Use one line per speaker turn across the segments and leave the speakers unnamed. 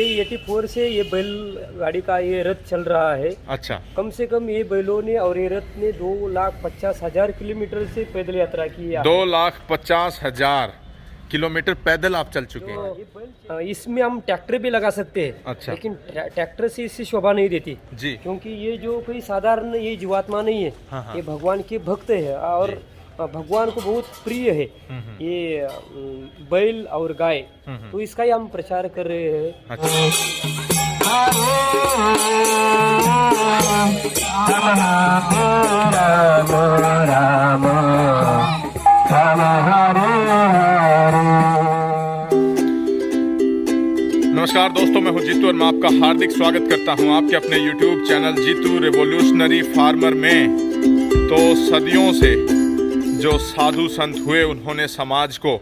ये 84 से ये बैल गाड़ी का ये रथ चल रहा है।
अच्छा।
कम से कम ये बैलों ने और ये रथ ने 2,50,000 किलोमीटर से पैदल यात्रा की है।
2,50,000 किलोमीटर पैदल आप चल चुके हैं।
इसमें हम ट्रैक्टर भी लगा सकते हैं।
अच्छा।
लेकिन ट्रैक्टर से इससे शोभा नहीं देती
जी।
क्योंकि ये जो कोई साधारण ये जीवात्मा नहीं है।
हाँ, हाँ।
ये भगवान के भक्त है और भगवान को बहुत प्रिय है ये बैल और गाय। तो इसका ही हम प्रचार कर रहे हैं।
नमस्कार दोस्तों, मैं हूं जीतू और मैं आपका हार्दिक स्वागत करता हूं आपके अपने YouTube channel Jeetu revolutionary farmer में। तो सदियों से जो साधु संत हुए, उन्होंने समाज को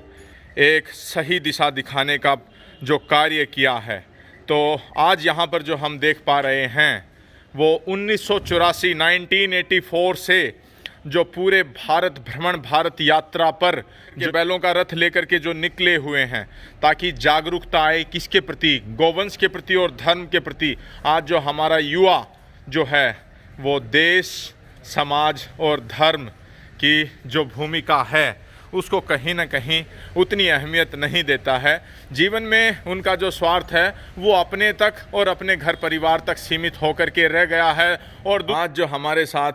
एक सही दिशा दिखाने का जो कार्य किया है। तो आज यहाँ पर जो हम देख पा रहे हैं वो 1984 से जो पूरे भारत भ्रमण भारत यात्रा पर जो बैलों का रथ लेकर के जो निकले हुए हैं, ताकि जागरूकता आए किसके प्रति, गोवंश के प्रति और धर्म के प्रति। आज जो हमारा युवा जो है वो देश, समाज और धर्म की जो भूमिका है उसको कहीं ना कहीं उतनी अहमियत नहीं देता है। जीवन में उनका जो स्वार्थ है वो अपने तक और अपने घर परिवार तक सीमित होकर के रह गया है। और आज जो हमारे साथ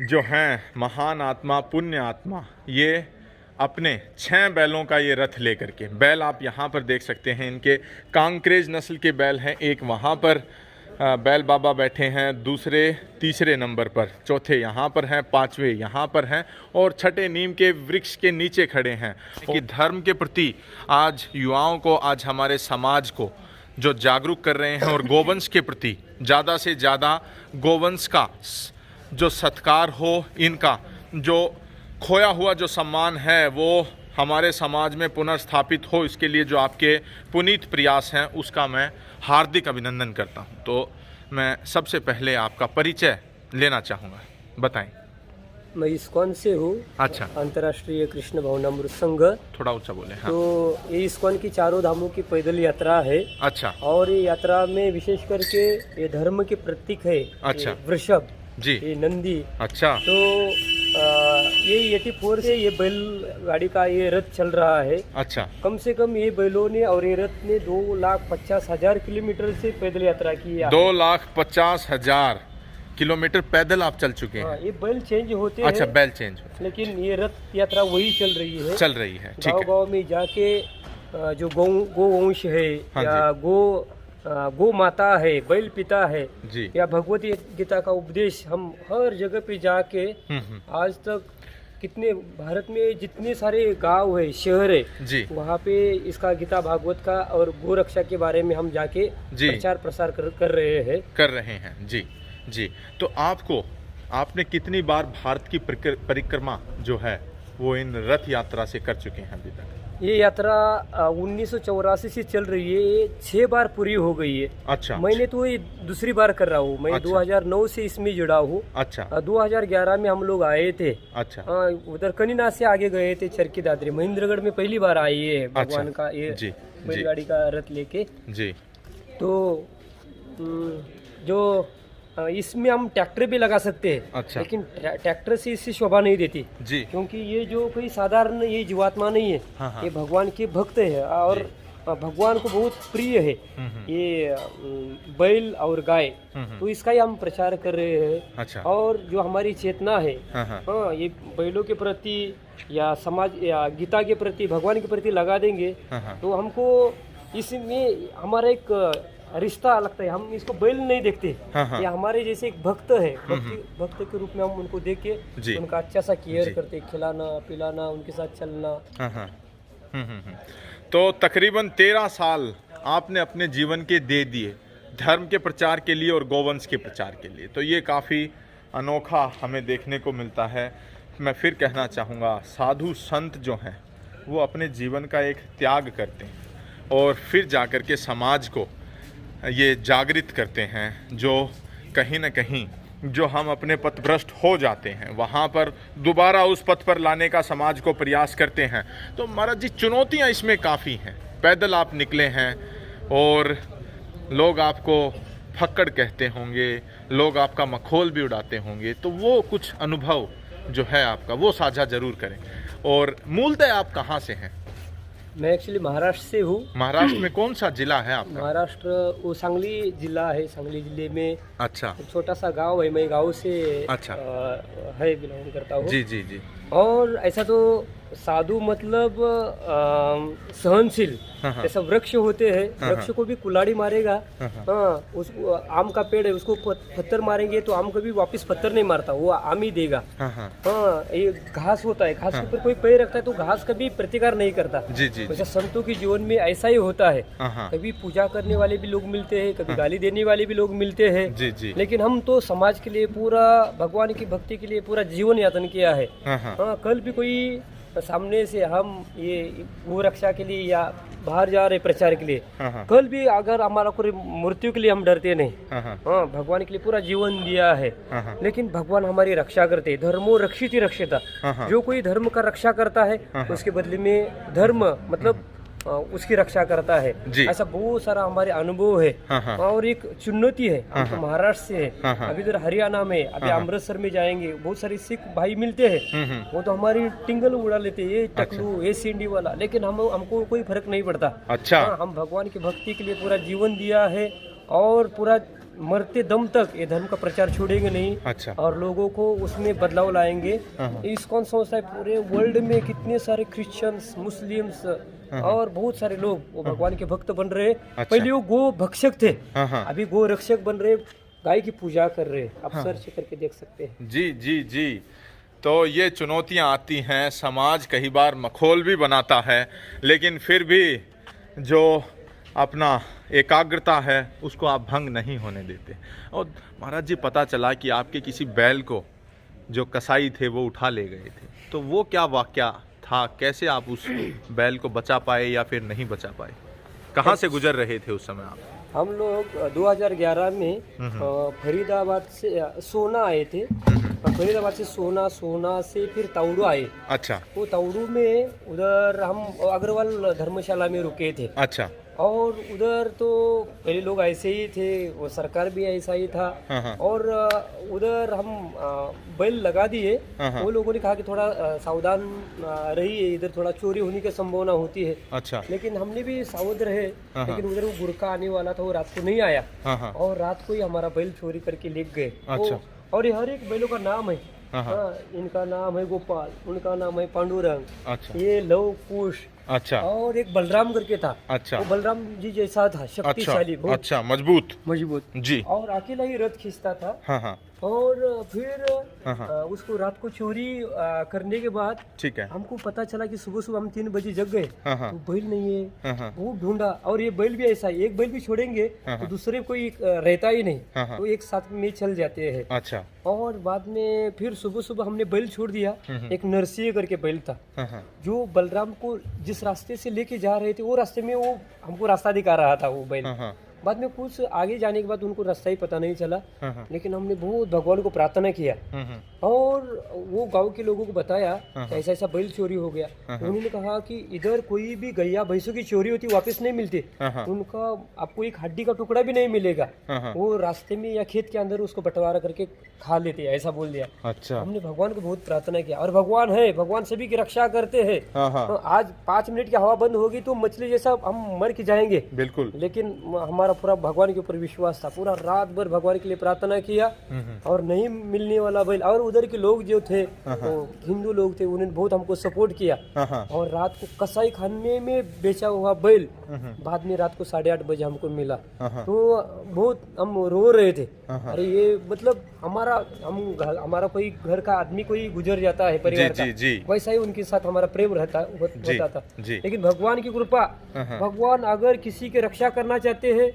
जो हैं महान आत्मा, पुण्य आत्मा, ये अपने 6 बैलों का ये रथ लेकर के, बैल आप यहाँ पर देख सकते हैं, इनके कांकरेज नस्ल के बैल हैं। एक वहाँ पर बैल बाबा बैठे हैं, दूसरे तीसरे नंबर पर, चौथे यहाँ पर हैं, 5वें यहाँ पर हैं और छठे नीम के वृक्ष के नीचे खड़े हैं। कि धर्म के प्रति आज युवाओं को, आज हमारे समाज को जो जागरूक कर रहे हैं और गोवंश के प्रति ज़्यादा से ज़्यादा गोवंश का जो सत्कार हो, इनका जो खोया हुआ जो सम्मान है वो हमारे समाज में पुनर्स्थापित हो, इसके लिए जो आपके पुनीत प्रयास हैं उसका मैं हार्दिक अभिनंदन करता हूं। तो मैं सबसे पहले आपका परिचय लेना चाहूँगा, बताएं।
मैं इस्कॉन से हूँ।
अच्छा।
अंतर्राष्ट्रीय कृष्ण भावनामृत संघ।
थोड़ा ऊंचा बोले। हाँ।
तो ये इस्कॉन की चारों धामों की पैदल यात्रा है।
अच्छा।
और ये यात्रा में विशेष करके ये धर्म के प्रतीक है।
अच्छा।
वृषभ
जी।
ये नंदी।
अच्छा।
तो ये 84 से ये बैल गाड़ी का ये रथ चल रहा है।
अच्छा।
कम से कम ये बैलों ने और ये रथ ने 2,50,000 किलोमीटर से पैदल यात्रा की है।
2,50,000 किलोमीटर पैदल आप चल चुके हैं।
ये बैल चेंज होते
अच्छा,
हैं,
बैल चेंज होते हैं,
लेकिन ये रथ यात्रा वही चल रही है।
चल रही है। ठीक है।
गाँव-गाँव में जाके जो गोवंश है,
हाँ
या गो माता है, बैल पिता है
जी,
या भगवती गीता का उपदेश हम हर जगह पे जाके आज तक कितने भारत में जितने सारे गांव है, शहर है
जी, वहाँ
पे इसका गीता भागवत का और गो रक्षा के बारे में हम जाके प्रचार प्रसार कर रहे हैं
जी जी। तो आपने कितनी बार भारत की परिक्रमा जो है वो इन रथ यात्रा से कर चुके हैं अभी तक?
ये यात्रा 1984 से चल रही है, ये 6 बार पूरी हो गई है। अच्छा। मैंने तो ये दूसरी बार कर रहा हूँ। मैं 2009 से इसमें जुड़ा हूँ। अच्छा। 2011 में हम लोग आए थे। अच्छा। उधर कनीना से आगे गए थे, चरखी दादरी, महेंद्रगढ़ में पहली बार आए है भगवान का ये बैलगाड़ी का रथ लेके जी। तो जो इसमें हम ट्रैक्टर भी लगा सकते हैं। अच्छा। लेकिन ट्रैक्टर से इससे शोभा नहीं देती जी, क्योंकि ये जो कोई साधारण ये जीवात्मा नहीं है। हाँ। ये भगवान के भक्त है और भगवान को बहुत प्रिय है ये बैल और गाय। तो इसका ही हम प्रचार कर रहे हैं। अच्छा। और जो हमारी चेतना है, हाँ, ये बैलों के प्रति या समाज या गीता के प्रति, भगवान के प्रति लगा देंगे तो हमको इसमें हमारा एक रिश्ता लगता है। हम इसको बैल नहीं देखते। ये हमारे जैसे एक भक्त है, भक्त के रूप में हम उनको देख के उनका अच्छा सा केयर करते, खिलाना पिलाना, उनके साथ चलना।
तो तकरीबन 13 साल आपने अपने जीवन के दे दिए धर्म के प्रचार के लिए और गोवंश के प्रचार के लिए। तो ये काफ़ी अनोखा हमें देखने को मिलता है। मैं फिर कहना चाहूँगा, साधु संत जो हैं वो अपने जीवन का एक त्याग करते हैं और फिर जाकर के समाज को ये जागृत करते हैं। जो कहीं ना कहीं जो हम अपने पथभ्रष्ट हो जाते हैं वहाँ पर दोबारा उस पथ पर लाने का समाज को प्रयास करते हैं। तो महाराज जी, चुनौतियाँ इसमें काफ़ी हैं। पैदल आप निकले हैं, और लोग आपको फक्कड़ कहते होंगे, लोग आपका मखौल भी उड़ाते होंगे, तो वो कुछ अनुभव जो है आपका वो साझा जरूर करें। और मूलतः आप कहाँ से हैं?
मैं एक्चुअली महाराष्ट्र से हूँ।
महाराष्ट्र में कौन सा जिला है आपका?
महाराष्ट्र वो सांगली जिला है। सांगली जिले में
अच्छा,
एक छोटा सा गांव है। मैं गांव से
अच्छा
है बिलोंग करता हूँ।
जी जी जी।
और ऐसा तो साधु मतलब सहनशील।
हाँ, हाँ।
ऐसा वृक्ष होते हैं,
हाँ,
वृक्ष को भी कुल्हाड़ी मारेगा।
हाँ, हाँ।
हाँ, उसको आम का पेड़ है, उसको पत्थर मारेंगे तो आम कभी वापस पत्थर नहीं मारता, वो आम ही देगा।
हाँ, हाँ।
हाँ, ये घास होता है, घास के ऊपर कोई पैर रखता है तो घास कभी प्रतिकार नहीं करता।
जी जी
वैसे संतों के जीवन में ऐसा ही होता है।
हाँ, हाँ।
कभी पूजा करने वाले भी लोग मिलते हैं, कभी गाली देने वाले भी लोग मिलते हैं।
जी जी।
लेकिन हम तो समाज के लिए पूरा, भगवान की भक्ति के लिए पूरा जीवन यापन किया है।
हाँ, हाँ।
हाँ, कल भी कोई सामने से हम ये गो रक्षा के लिए या बाहर जा रहे प्रचार के लिए,
हाँ, हाँ।
कल भी अगर हमारा कोई मृत्यु के लिए हम डरते नहीं।
हाँ, हाँ।
हाँ, भगवान के लिए पूरा जीवन दिया है।
हाँ, हाँ।
लेकिन भगवान हमारी रक्षा करते हैं। धर्मो रक्षित ही रक्षिता।
हाँ, हाँ।
जो कोई धर्म का रक्षा करता है
हाँ, हाँ।
उसके बदले में धर्म मतलब उसकी रक्षा करता है।
जी।
ऐसा बहुत सारा हमारे अनुभव है।
हाँ, हाँ।
और एक चुनौती है।
हाँ,
हम तो
हाँ।
महाराष्ट्र से है।
हाँ, हाँ।
अभी इधर हरियाणा में, अभी
हाँ, हाँ।
अमृतसर में जाएंगे, बहुत सारे सिख भाई मिलते हैं। वो तो हमारी टिंगल उड़ा लेते हैं, ये टकलू, ये सिंडी वाला। लेकिन हमको कोई फर्क नहीं पड़ता।
अच्छा।
हाँ, हम भगवान की भक्ति के लिए पूरा जीवन दिया है और पूरा मरते दम तक ये धर्म का प्रचार छोड़ेंगे नहीं।
अच्छा।
और लोगों को उसमें बदलाव लाएंगे।
हाँ, हाँ।
इस्कॉन संस्था है, पूरे वर्ल्ड में कितने सारे क्रिश्चियंस, मुस्लिम्स और बहुत सारे लोग वो भगवान के भक्त बन रहे हैं।
अच्छा।
पहले वो गो भक्षक थे,
हाँ, हाँ।
अभी गो रक्षक बन रहे, गाय की पूजा कर रहे। आप सर्च करके देख सकते हैं।
जी जी जी। तो ये चुनौतियां आती हैं, समाज कई बार मखौल भी बनाता है, लेकिन फिर भी जो अपना एकाग्रता है उसको आप भंग नहीं होने देते। और महाराज जी, पता चला कि आपके किसी बैल को जो कसाई थे वो उठा ले गए थे, तो वो क्या वाकया था? कैसे आप उस बैल को बचा पाए या फिर नहीं बचा पाए? कहाँ से गुजर रहे थे उस समय आप?
हम लोग 2011 में फरीदाबाद से सोना आए थे। फरीदाबाद से सोना से फिर ताउड़ू आए।
अच्छा।
वो ताउड़ू में उधर हम अग्रवाल धर्मशाला में रुके थे।
अच्छा।
और उधर तो पहले लोग ऐसे ही थे, वो सरकार भी ऐसा ही था।
हाँ, हाँ।
और उधर हम बैल लगा दिए।
हाँ, हाँ।
वो लोगों ने कहा कि थोड़ा सावधान रहिए, इधर थोड़ा चोरी होने की संभावना होती है।
अच्छा।
लेकिन हमने भी सावध रहे।
हाँ,
लेकिन उधर वो गुरखा आने वाला था, वो रात को नहीं आया।
हाँ, हाँ।
और रात को ही हमारा बैल चोरी करके ले गए।
अच्छा।
और ये हर एक बैलों का नाम है।
हाँ, हाँ।
हाँ, इनका नाम है गोपाल, उनका नाम है पांडुरंग,
अच्छा।
ये लव कुश।
अच्छा।
और एक बलराम करके था।
अच्छा।
वो बलराम जी जैसा था, शक्तिशाली, बहुत
अच्छा, मजबूत।
मजबूत
जी।
और अकेला ही रथ खींचता था।
हाँ, हाँ।
और फिर
हाँ, हाँ।
उसको रात को चोरी करने के बाद
ठीक है।
हमको पता चला कि सुबह सुबह हम 3 बजे जग गए।
हाँ, हाँ।
तो बैल नहीं है।
हाँ, हाँ।
वो ढूंढा, और ये बैल भी ऐसा है, एक बैल भी छोड़ेंगे
हाँ,
तो
हाँ।
दूसरे कोई रहता ही नहीं।
हाँ, हाँ।
तो एक साथ में चल जाते हैं।
अच्छा।
और बाद में फिर सुबह सुबह हमने बैल छोड़ दिया। एक नरसिंह करके बैल था,
हाँ, हाँ।
जो बलराम को जिस रास्ते से लेके जा रहे थे वो रास्ते में वो हमको रास्ता दिखा रहा था वो बैल।
हाँ, हाँ।
बाद में कुछ आगे जाने के बाद उनको रास्ता ही पता नहीं चला।
हाँ, हाँ।
लेकिन हमने बहुत भगवान को प्रार्थना किया और वो गांव के लोगों को बताया कि ऐसा ऐसा बैल चोरी हो गया। उन्होंने कहा कि इधर कोई भी गैया भैंसों की चोरी होती वापस नहीं मिलती। उनका आपको एक हड्डी का टुकड़ा भी नहीं मिलेगा। वो रास्ते में या खेत के अंदर उसको बंटवारा करके खा लेते हैं, ऐसा बोल दिया।
अच्छा।
हमने भगवान को बहुत प्रार्थना किया, और भगवान है, भगवान सभी की रक्षा करते हैं। तो आज 5 मिनट की हवा बंद होगी तो मछली जैसा हम मर के जाएंगे।
बिल्कुल।
लेकिन हमारा पूरा भगवान के ऊपर विश्वास था, पूरा रात भर भगवान के लिए प्रार्थना किया और नहीं मिलने वाला बैल। और उधर के लोग जो थे वो हिंदू लोग थे, उन्होंने बहुत हमको सपोर्ट किया। और रात को कसाई खाने में बेचा हुआ बैल बाद में रात को 8:30 बजे हमको मिला। तो बहुत हम रो रहे थे, अरे ये मतलब हमारा कोई घर का आदमी कोई गुजर जाता है परिवार का, वैसा ही उनके साथ हमारा प्रेम होता था। लेकिन भगवान की कृपा, भगवान अगर किसी की रक्षा करना चाहते हैं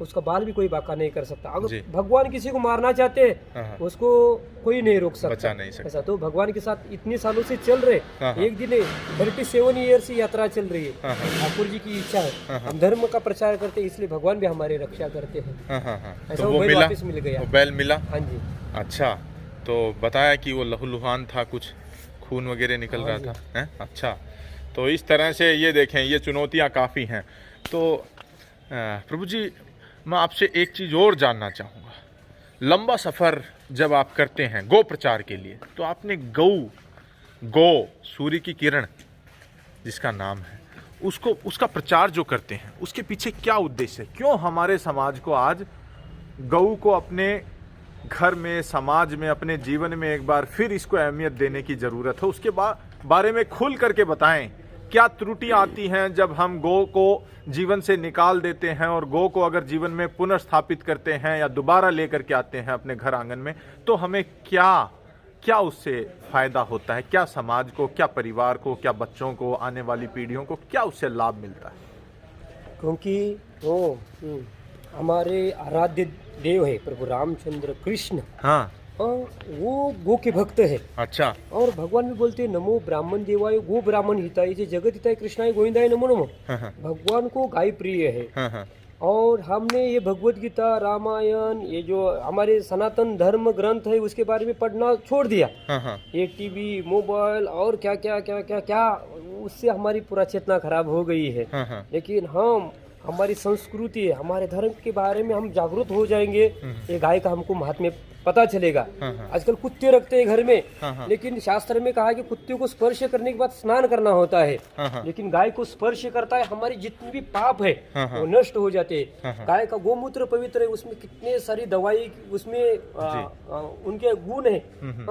उसका बाल भी कोई बाका नहीं कर सकता। अगर भगवान किसी को मारना चाहते हैं उसको कोई नहीं रोक सकता। ऐसा तो भगवान के साथ इतने सालों से चल रहे। एक दिन 37 ईयर से यात्रा चल रही है। ठाकुर जी की इच्छा है, हम धर्म का प्रचार करते हैं, इसलिए भगवान भी हमारी रक्षा करते हैं। ऐसा वो बैल वापस मिल गया।
बैल मिला?
हाँ जी।
अच्छा, तो बताया कि वो लहूलुहान था, कुछ खून वगैरह निकल रहा था, है? अच्छा, तो इस तरह से ये देखें, ये चुनौतियाँ काफ़ी हैं। तो प्रभु जी, मैं आपसे एक चीज़ और जानना चाहूँगा। लंबा सफ़र जब आप करते हैं गौ प्रचार के लिए, तो आपने गौ सूर्य की किरण जिसका नाम है, उसका प्रचार जो करते हैं, उसके पीछे क्या उद्देश्य है? क्यों हमारे समाज को आज गौ को अपने घर में, समाज में, अपने जीवन में एक बार फिर इसको अहमियत देने की ज़रूरत है? उसके बारे में खुल करके बताएं। क्या त्रुटियां आती हैं जब हम गौ को जीवन से निकाल देते हैं, और गौ को अगर जीवन में पुनर्स्थापित करते हैं या दोबारा लेकर के आते हैं अपने घर आंगन में, तो हमें क्या उससे फायदा होता है? क्या समाज को, क्या परिवार को, क्या बच्चों को, आने वाली पीढ़ियों को क्या उससे लाभ मिलता है?
क्योंकि वो हमारे आराध्य देव है प्रभु रामचंद्र कृष्ण।
हाँ,
और वो गो के भक्त है।
अच्छा।
और भगवान भी बोलते हैं नमो ब्राह्मण देवाय गो ब्राह्मण हिताय जगत हिताय कृष्णाय गोविंदाय नमो नमो। भगवान को गाय प्रिय है। और हमने ये भगवत गीता, रामायण, ये जो हमारे सनातन धर्म ग्रंथ है उसके बारे में पढ़ना छोड़ दिया। ये टीवी, मोबाइल और क्या क्या क्या क्या क्या, उससे हमारी पूरा चेतना खराब हो गई है। लेकिन हमारी संस्कृति, हमारे धर्म के बारे में हम जागरूक हो जाएंगे, ये गाय का हमको महात्म्य पता चलेगा। आजकल कुत्ते रखते हैं घर में, लेकिन शास्त्र में कहा है कि कुत्ते को स्पर्श करने के बाद स्नान करना होता है। लेकिन गाय को स्पर्श करता है, हमारी जितनी भी पाप है वो नष्ट हो जाते हैं। गाय का गोमूत्र पवित्र है, उसमें कितने सारी दवाई, उसमें उनके गुण है।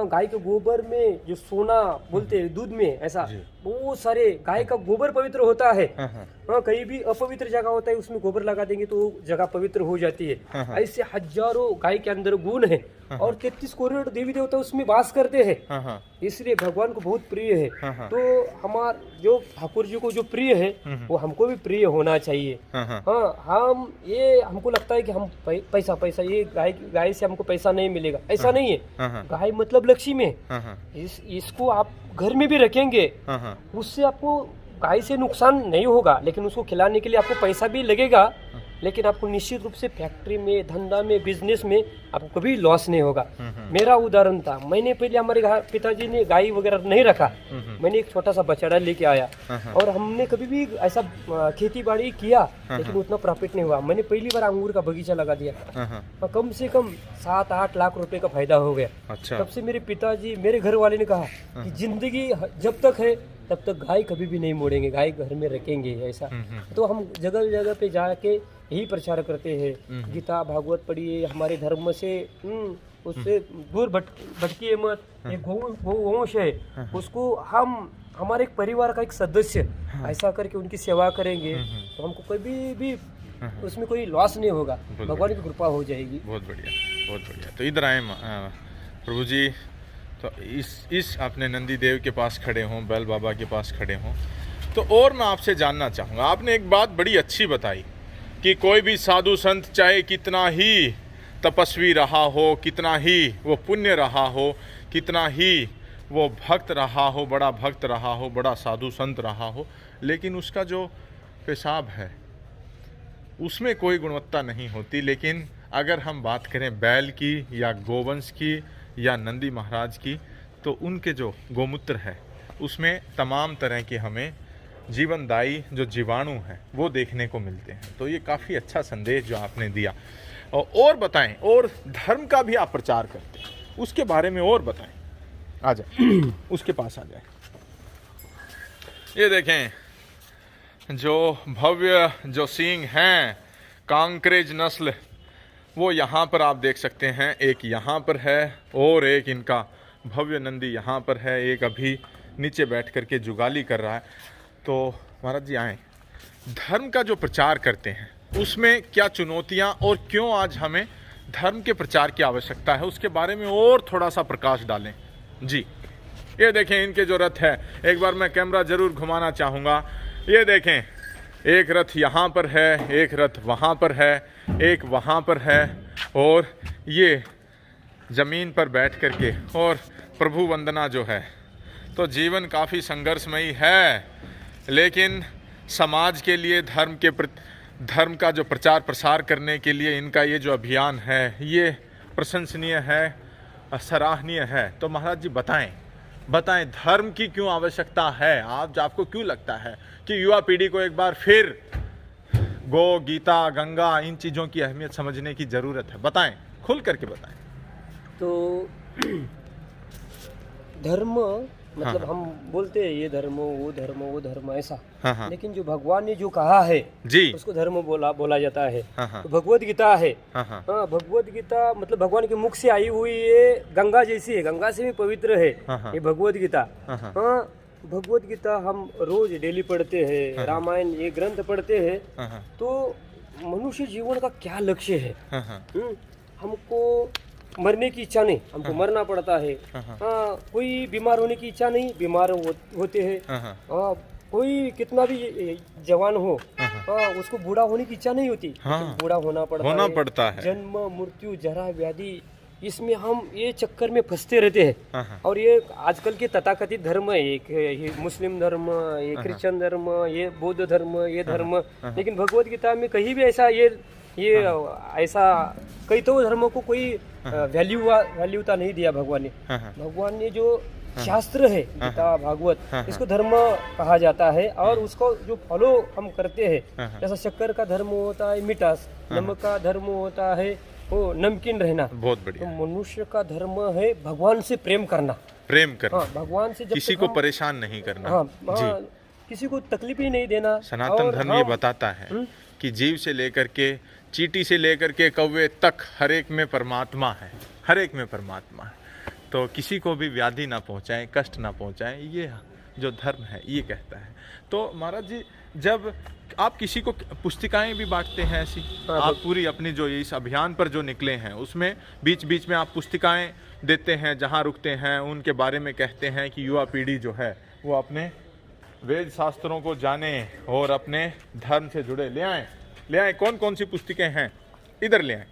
गाय के गोबर में जो सोना बोलते हैं दूध में, ऐसा बहुत सारे गाय का गोबर पवित्र होता है। कहीं भी अपवित्र जगह होता है उसमें गोबर लगा देंगे तो जगह पवित्र हो जाती है। ऐसे हजारों गाय के अंदर गुण है, और 33 करोड़ देवी देवता उसमें वास करते हैं। इसलिए भगवान को बहुत प्रिय है। तो हमार जो ठाकुर जी को जो प्रिय है वो हमको भी प्रिय होना चाहिए। हमको लगता है कि हम पैसा ये गाय से हमको पैसा नहीं मिलेगा, ऐसा नहीं है। गाय मतलब लक्ष्मी है। इसको आप घर में भी रखेंगे, उससे आपको गाय से नुकसान नहीं होगा, लेकिन उसको खिलाने के लिए आपको पैसा भी लगेगा। लेकिन आपको निश्चित रूप से फैक्ट्री में, धंधा में, बिजनेस में आपको कभी लॉस नहीं होगा। मेरा उदाहरण था, मैंने पहले हमारे पिताजी ने गाय वगैरह नहीं रखा, मैंने एक छोटा सा बछड़ा लेके आया, और हमने कभी भी ऐसा खेती बाड़ी किया, लेकिन उतना प्रॉफिट नहीं हुआ। मैंने पहली बार अंगूर का बगीचा लगा दिया, कम से कम 7-8 लाख रुपए का फायदा हो गया। तब से मेरे पिताजी, मेरे घर वाले ने कहा कि जिंदगी जब तक है तब तक गाय कभी भी नहीं मोड़ेंगे, गाय घर में रखेंगे। ऐसा तो हम जगह जगह पे जाके यही प्रचार करते हैं, गीता भागवत पढ़िए, हमारे धर्म से उससे दूर भटकिए मत। ये गौवंश है, उसको हम हमारे एक परिवार का एक सदस्य ऐसा करके उनकी सेवा करेंगे तो हमको कभी भी उसमें कोई लॉस नहीं होगा, भगवान की कृपा हो जाएगी।
बहुत बढ़िया, बहुत बढ़िया। तो इधर आए प्रभु जी, तो इस अपने नंदी देव के पास खड़े हों, बैल बाबा के पास खड़े हों, तो और मैं आपसे जानना चाहूँगा, आपने एक बात बड़ी अच्छी बताई कि कोई भी साधु संत चाहे कितना ही तपस्वी रहा हो, कितना ही वो पुण्य रहा हो, कितना ही वो भक्त रहा हो, बड़ा भक्त रहा हो, बड़ा साधु संत रहा हो, लेकिन उसका जो पेशाब है उसमें कोई गुणवत्ता नहीं होती। लेकिन अगर हम बात करें बैल की या गोवंश की या नंदी महाराज की, तो उनके जो गोमूत्र है उसमें तमाम तरह के हमें जीवनदायी जो जीवाणु हैं वो देखने को मिलते हैं। तो ये काफ़ी अच्छा संदेश जो आपने दिया। और बताएं, और धर्म का भी आप प्रचार करते हैं, उसके बारे में और बताएं। आ जाए, उसके पास आ जाए। ये देखें, जो भव्य जो सींग हैं, कांकरेज नस्ल, वो यहाँ पर आप देख सकते हैं। एक यहाँ पर है और एक इनका भव्य नंदी यहाँ पर है, एक अभी नीचे बैठ करके जुगाली कर रहा है। तो महाराज जी आएँ, धर्म का जो प्रचार करते हैं उसमें क्या चुनौतियाँ और क्यों आज हमें धर्म के प्रचार की आवश्यकता है, उसके बारे में और थोड़ा सा प्रकाश डालें जी। ये देखें इनके जो रथ है, एक बार मैं कैमरा ज़रूर घुमाना चाहूँगा। ये देखें, एक रथ यहाँ पर है, एक रथ वहाँ पर है, एक वहाँ पर है, और ये ज़मीन पर बैठ करके और प्रभु वंदना जो है। तो जीवन काफ़ी संघर्षमयी है, लेकिन समाज के लिए धर्म का जो प्रचार प्रसार करने के लिए इनका ये जो अभियान है ये प्रशंसनीय है, सराहनीय है। तो महाराज जी बताएं धर्म की क्यों आवश्यकता है? आपको क्यों लगता है कि युवा पीढ़ी को एक बार फिर गो, गीता, गंगा, इन चीज़ों की अहमियत समझने की ज़रूरत है। बताएं, खुल करके बताएं।
तो धर्म मतलब हम बोलते हैं ये धर्म वो धर्म ऐसा, लेकिन जो भगवान ने जो कहा है
जी
उसको धर्म बोला जाता है।
हाँ।
तो भगवत गीता है। हाँ, भगवत गीता मतलब भगवान के मुख से आई हुई ये गंगा जैसी है, गंगा से भी पवित्र है ये भगवत गीता। हाँ, भगवत गीता हम रोज डेली पढ़ते हैं, रामायण ये ग्रंथ पढ़ते हैं। तो मनुष्य जीवन का क्या लक्ष्य है? हमको मरने की इच्छा नहीं, हमको मरना पड़ता है। हाँ, कोई बीमार होने की इच्छा नहीं, बीमार होते हैं। कोई कितना भी जवान हो, उसको बूढ़ा होने की इच्छा नहीं होती, बूढ़ा होना पड़ता है। जन्म, मृत्यु, जरा, व्याधि, इसमें हम ये चक्कर में फंसते रहते हैं। और ये आजकल के तथाकथित धर्म है, ये मुस्लिम धर्म, ये क्रिश्चियन धर्म, ये बौद्ध धर्म, ये धर्म। लेकिन भगवत गीता में कहीं भी ऐसा ये ऐसा कई तो धर्मों को कोई वैल्यूता नहीं दिया भगवान ने। भगवान ने जो शास्त्र है गीता भागवत, इसको धर्म कहा जाता है। और उसको जो फॉलो हम करते हैं, जैसा शक्कर का धर्म होता है मिठास, नमक का धर्म होता है वो नमकीन रहना।
बहुत बढ़िया।
तो मनुष्य का धर्म है भगवान से प्रेम करना। भगवान से
किसी को परेशान नहीं करना।
जी, किसी को तकलीफ ही नहीं देना।
सनातन धर्म ये बताता है कि जीव से लेकर के चींटी से लेकर के कौवे तक हर एक में परमात्मा है, हर एक में परमात्मा है। तो किसी को भी व्याधि ना पहुंचाएं, कष्ट ना पहुंचाएं, ये जो धर्म है ये कहता है। तो महाराज जी, जब आप किसी को पुस्तिकाएं भी बांटते हैं ऐसी, आप पूरी अपनी जो इस अभियान पर जो निकले हैं उसमें बीच बीच में आप पुस्तिकाएं देते हैं, जहां रुकते हैं उनके बारे में कहते हैं कि युवा पीढ़ी जो है वो अपने वेद शास्त्रों को जाने और अपने धर्म से जुड़े। ले आए कौन कौन सी पुस्तिकें हैं, इधर ले आए।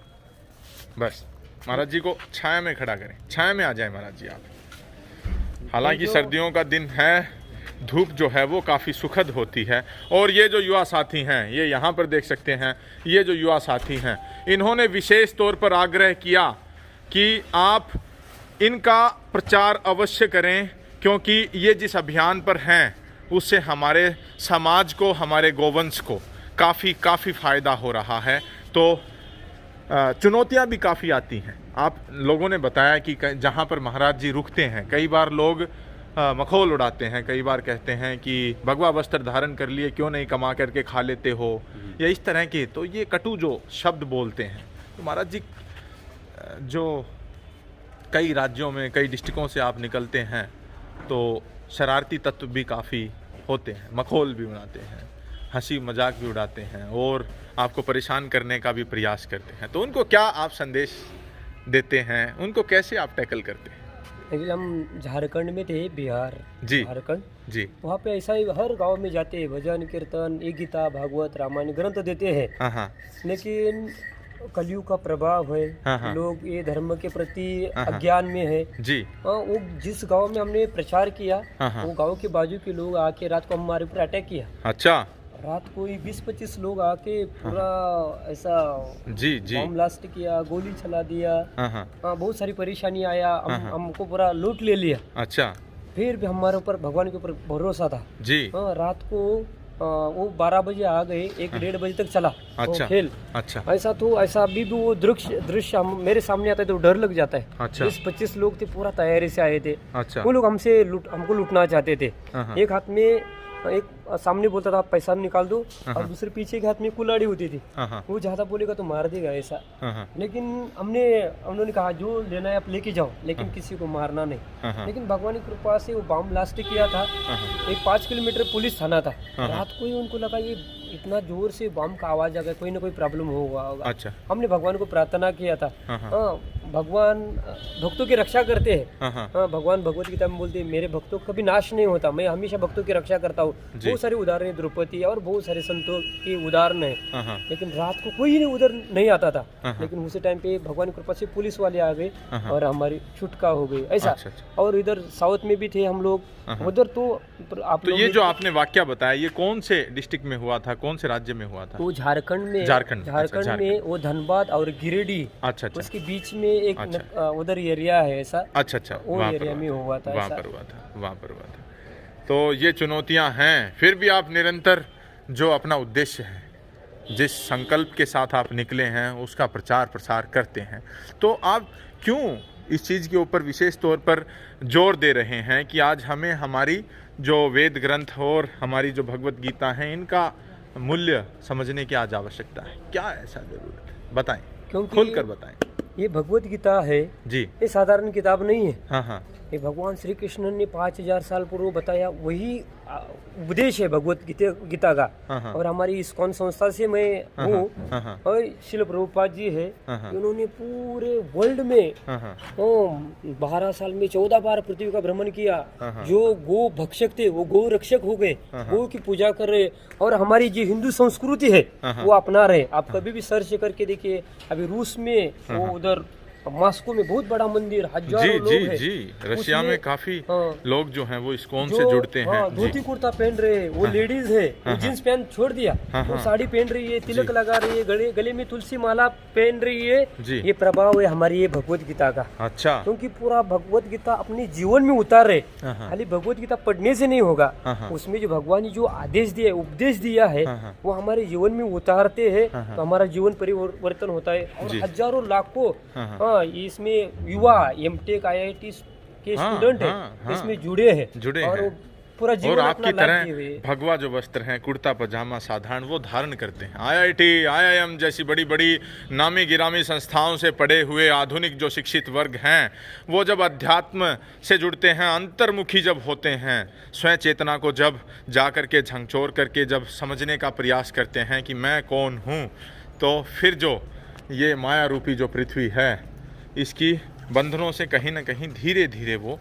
बस महाराज जी को छाया में खड़ा करें, छाया में आ जाए महाराज जी आप। हालांकि सर्दियों का दिन है, धूप जो है वो काफ़ी सुखद होती है। और ये जो युवा साथी हैं, ये यहाँ पर देख सकते हैं, ये जो युवा साथी हैं, इन्होंने विशेष तौर पर आग्रह किया कि आप इनका प्रचार अवश्य करें, क्योंकि ये जिस अभियान पर हैं उससे हमारे समाज को, हमारे गोवंश को काफ़ी फ़ायदा हो रहा है। तो चुनौतियाँ भी काफ़ी आती हैं। आप लोगों ने बताया कि जहाँ पर महाराज जी रुकते हैं, कई बार लोग मखौल उड़ाते हैं, कई बार कहते हैं कि भगवा वस्त्र धारण कर लिए क्यों नहीं कमा करके खा लेते हो, या इस तरह के तो ये कटु जो शब्द बोलते हैं। तो महाराज जी, जो कई राज्यों में, कई डिस्ट्रिक्टों से आप निकलते हैं तो शरारती तत्व भी काफ़ी होते हैं, मखौल भी उड़ाते हैं, हंसी मजाक भी उड़ाते हैं और आपको परेशान करने का भी प्रयास करते हैं। तो उनको क्या आप संदेश देते हैं, उनको कैसे आप टैकल करते हैं?
हम झारखंड में थे, बिहार
जी,
झारखंड
जी,
वहाँ पे ऐसा ही हर गांव में जाते हैं, भजन कीर्तन, एक गीता भागवत रामायण ग्रंथ देते हैं। लेकिन कलयुग का प्रभाव है, लोग ये धर्म के प्रति अज्ञान में है जी। वो जिस गांव में हमने प्रचार किया, वो गांव के बाजू के लोग आके रात को हमारे ऊपर अटैक किया। अच्छा, रात को 20-25 लोग आके पूरा ऐसा जी बम ब्लास्ट किया, गोली चला दिया। बहुत सारी परेशानी आया, हमको पूरा लूट ले लिया। अच्छा, फिर भी हमारे ऊपर भगवान के ऊपर भरोसा था जी। रात को वो 12 बजे आ गए, 1-1:30 बजे तक चला अच्छा खेल। अच्छा, ऐसा तो ऐसा अभी भी वो दृश्य मेरे सामने आता है तो डर लग जाता है। अच्छा, 20-25 लोग थे, पूरा तैयारी से आए थे। अच्छा, वो लोग हमको लूटना चाहते थे। एक हाथ में एक सामने बोलता था पैसा निकाल दो, और दूसरे पीछे के हाथ में कुल्हाड़ी होती थी, वो ज्यादा बोलेगा तो मार देगा ऐसा। लेकिन उन्होंने कहा जो लेना है आप लेके जाओ, लेकिन किसी को मारना नहीं। लेकिन भगवान की कृपा से वो बम ब्लास्ट किया था, एक 5 किलोमीटर पुलिस थाना था। रात को ही उनको लगा ये इतना जोर से बम का आवाज आ गया, कोई ना कोई प्रॉब्लम होगा। अच्छा, हमने भगवान को प्रार्थना किया था। भगवान भक्तों की रक्षा करते हैं। भगवान भगवत गीता में बोलते हैं मेरे भक्तों का कभी नाश नहीं होता, मैं हमेशा भक्तों की रक्षा करता हूँ। बहुत सारे उदाहरण, द्रौपदी और बहुत सारे संतों के उदाहरण है। लेकिन रात को कोई उधर नहीं आता था। लेकिन उसी टाइम पे भगवान की कृपा से पुलिस वाले आ गए और हमारी छुटका हो गई ऐसा। और इधर साउथ में भी थे हम लोग, उधर तो आप
ये जो आपने वाक्य बताया ये कौन से डिस्ट्रिक्ट में हुआ था, कौन से राज्य में हुआ था?
वो झारखंड में वो धनबाद और गिरिडीह। अच्छा, उसके बीच में एक उधर एरिया है ऐसा। अच्छा, वो एरिया में हुआ था, वहाँ
पर हुआ था। तो ये चुनौतियां हैं, फिर भी आप निरंतर जो अपना उद्देश्य है जिस संकल्प के साथ आप निकले हैं उसका प्रचार प्रसार करते हैं, तो आप क्यों इस चीज़ के ऊपर विशेष तौर पर जोर दे रहे हैं कि आज हमें हमारी जो वेद ग्रंथ और हमारी जो भगवत गीता है इनका मूल्य समझने की आज आवश्यकता है? क्या ऐसा ज़रूरत है, बताएं,
क्योंकि
खोल कर बताएं।
ये भगवत गीता है
जी,
ये साधारण किताब नहीं है।
हाँ हाँ,
ये भगवान श्री कृष्ण ने 5000 साल पूर्व बताया वही उपदेश है भगवत गीता का।
हाँ हाँ,
और हमारी इस्कॉन संस्था से मैं हूँ,
हाँ हाँ,
और शिल प्रभुपाद जी है,
हाँ,
उन्होंने पूरे वर्ल्ड में
हाँ हाँ,
12 साल में 14 बार पृथ्वी का भ्रमण किया।
हाँ,
जो गो भक्षक थे वो गो रक्षक हो गए, गो की पूजा कर रहे, और हमारी जो हिंदू संस्कृति है वो अपना रहे। आप कभी भी सर्च करके देखिए, अभी रूस में वो उधर मॉस्को में बहुत बड़ा मंदिर, हजारों
जी
लोग
जी
हैं।
जी, रशिया में काफी लोग जो हैं वो इस्कॉन से
जो
जुड़ते हैं।
धोती कुर्ता पहन रहे हैं वो लेडीज है, वो जींस पैंट छोड़ दिया, वो साड़ी पहन रही है, तिलक लगा रही है, गले में तुलसी माला पहन रही है।
जी,
ये प्रभाव है हमारी ये भगवत गीता का।
अच्छा,
क्योंकि पूरा भगवत गीता अपने जीवन में उतारे। खाली भगवत गीता पढ़ने से नहीं होगा, उसमें जो भगवान ने जो आदेश दिया, उपदेश दिया है, वो हमारे जीवन में उतारते हैं तो हमारा जीवन परिवर्तन होता है। और हजारों लाखों इसमें युवा एमटेक IIT के स्टूडेंट है, इसमें जुड़े हैं और पूरा जीवन
और आपकी
अपना
तरह भगवा जो वस्त्र हैं, कुर्ता पजामा साधारण, वो धारण करते हैं। IIT IIM जैसी बड़ी बड़ी नामी गिरामी संस्थाओं से पढ़े हुए आधुनिक जो शिक्षित वर्ग हैं, वो जब अध्यात्म से जुड़ते हैं, अंतर्मुखी जब होते हैं, स्वयं चेतना को जब जा करके झंझोर करके जब समझने का प्रयास करते हैं कि मैं कौन हूँ, तो फिर जो ये माया रूपी जो पृथ्वी है इसकी बंधनों से कहीं ना कहीं धीरे धीरे वो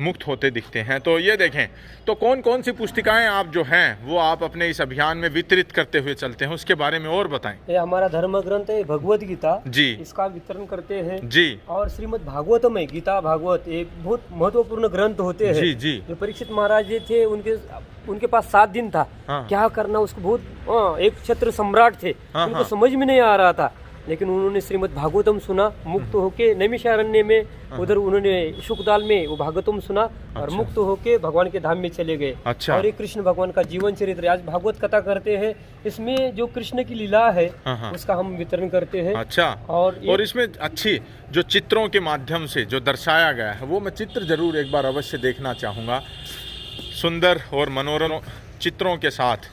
मुक्त होते दिखते हैं। तो ये देखें, तो कौन कौन सी पुस्तिकाएं आप जो हैं वो आप अपने इस अभियान में वितरित करते हुए चलते हैं, उसके बारे में और बताएं।
ये हमारा धर्म ग्रंथ है भगवत गीता
जी,
इसका वितरण करते हैं
जी, और
श्रीमद् भागवतम है, गीता भागवत एक बहुत महत्वपूर्ण ग्रंथ होते हैं।
जी जी,
जो परीक्षित महाराज जी थे, उनके पास 7 दिन था, क्या करना उसको, बहुत एक क्षत्र सम्राट थे, उनको समझ में नहीं आ रहा था, लेकिन उन्होंने श्रीमद् भागवतम सुना, मुक्त होके नैमिषारण्य में उधर उन्होंने शुकदाल में वो भागवतम सुना और मुक्त होके भगवान के धाम में चले गए।
अच्छा,
और ये कृष्ण भगवान का जीवन चरित्र आज भागवत कथा करते हैं, इसमें जो कृष्ण की लीला है उसका हम वितरण करते हैं।
अच्छा, और इसमें अच्छी जो चित्रों के माध्यम से जो दर्शाया गया है, वो मैं चित्र जरूर एक बार अवश्य देखना चाहूँगा। सुंदर और मनोरम चित्रों के साथ